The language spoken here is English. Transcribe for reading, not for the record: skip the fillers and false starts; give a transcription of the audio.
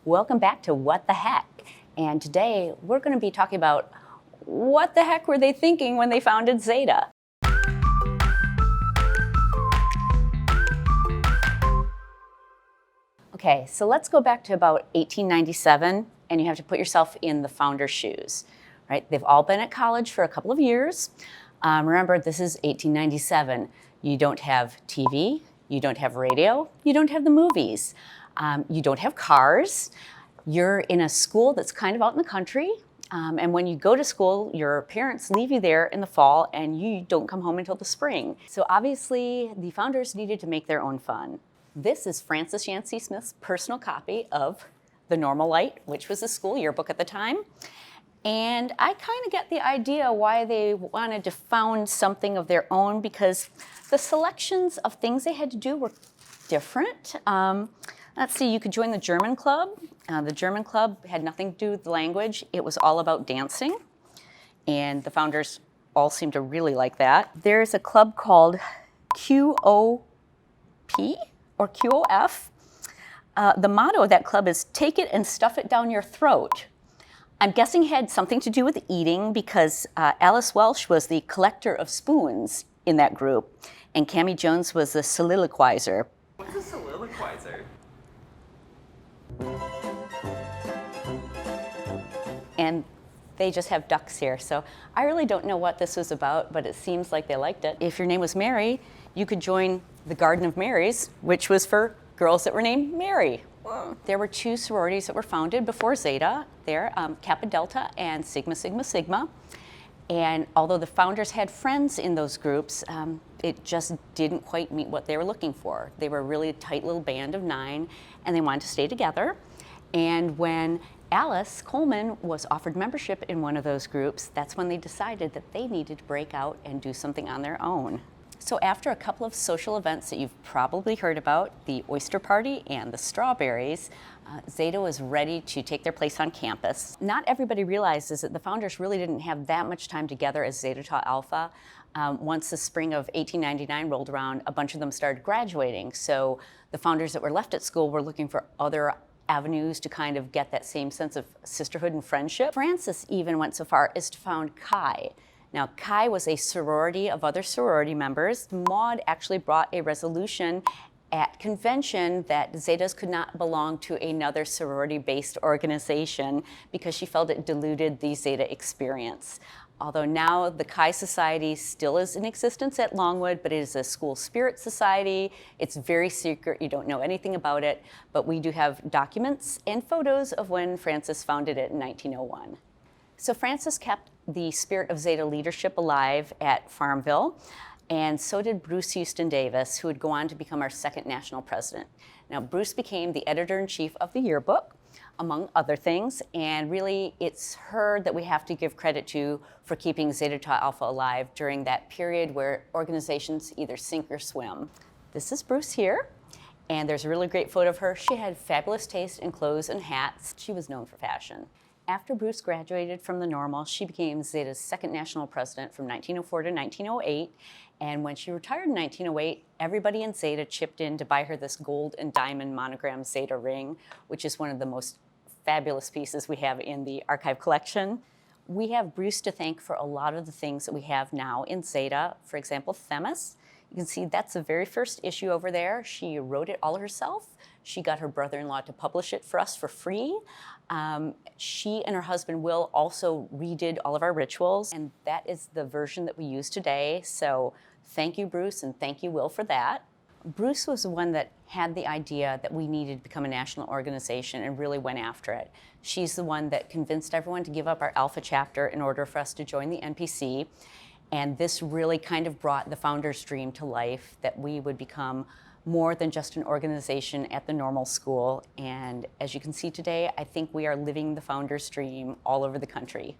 Welcome back to What the Heck. And today we're going to be talking about what the heck were they thinking when they founded Zeta. Okay, so let's go back to about 1897, and you have to put yourself in the founder's shoes, right? They've all been at college for a couple of years. Remember, this is 1897. You don't have TV, you don't have radio, you don't have the movies, you don't have cars. You're in a school that's kind of out in the country, and when you go to school, your parents leave you there in the fall, and you don't come home until the spring. So obviously, the founders needed to make their own fun. This is Frances Yancey Smith's personal copy of The Normal Light, which was the school yearbook at the time. And I kind of get the idea why they wanted to found something of their own, because the selections of things they had to do were different. Let's see, you could join the German club. The German club had nothing to do with the language. It was all about dancing. And the founders all seemed to really like that. There's a club called QOP or QOF. The motto of that club is "Take it and stuff it down your throat." I'm guessing it had something to do with eating, because Alice Welsh was the collector of spoons in that group, and Cammie Jones was the soliloquizer. What's a soliloquizer? And they just have ducks here, so I really don't know what this was about, but it seems like they liked it. If your name was Mary, you could join the Garden of Marys, which was for girls that were named Mary. There were two sororities that were founded before Zeta there, Kappa Delta and Sigma Sigma Sigma. And although the founders had friends in those groups, it just didn't quite meet what they were looking for. They were a really tight little band of 9, and they wanted to stay together. And when Alice Coleman was offered membership in one of those groups, that's when they decided that they needed to break out and do something on their own. So after a couple of social events that you've probably heard about, the Oyster Party and the Strawberries, Zeta was ready to take their place on campus. Not everybody realizes that the founders really didn't have that much time together as Zeta Tau Alpha. Once the spring of 1899 rolled around, a bunch of them started graduating. So the founders that were left at school were looking for other avenues to kind of get that same sense of sisterhood and friendship. Frances even went so far as to found Chi. Now, Chi was a sorority of other sorority members. Maud actually brought a resolution at convention that Zetas could not belong to another sorority-based organization because she felt it diluted the Zeta experience. Although now the Chi Society still is in existence at Longwood, but it is a school spirit society. It's very secret, you don't know anything about it, but we do have documents and photos of when Frances founded it in 1901. So Frances kept the spirit of Zeta leadership alive at Farmville, and so did Bruce Houston Davis, who would go on to become our second national president. Now, Bruce became the editor-in-chief of the yearbook, among other things, and really it's her that we have to give credit to for keeping Zeta Tau Alpha alive during that period where organizations either sink or swim. This is Bruce here, and there's a really great photo of her. She had fabulous taste in clothes and hats. She was known for fashion. After Bruce graduated from the Normal, she became Zeta's second national president from 1904 to 1908. And when she retired in 1908, everybody in Zeta chipped in to buy her this gold and diamond monogram Zeta ring, which is one of the most fabulous pieces we have in the archive collection. We have Bruce to thank for a lot of the things that we have now in Zeta. For example, Themis. You can see that's the very first issue over there. She wrote it all herself. She got her brother-in-law to publish it for us for free. She and her husband Will also redid all of our rituals, and that is the version that we use today. So thank you, Bruce, and thank you, Will, for that. Bruce was the one that had the idea that we needed to become a national organization and really went after it. She's the one that convinced everyone to give up our Alpha chapter in order for us to join the NPC. And this really kind of brought the founder's dream to life, that we would become more than just an organization at the Normal School. And as you can see today, I think we are living the founder's dream all over the country.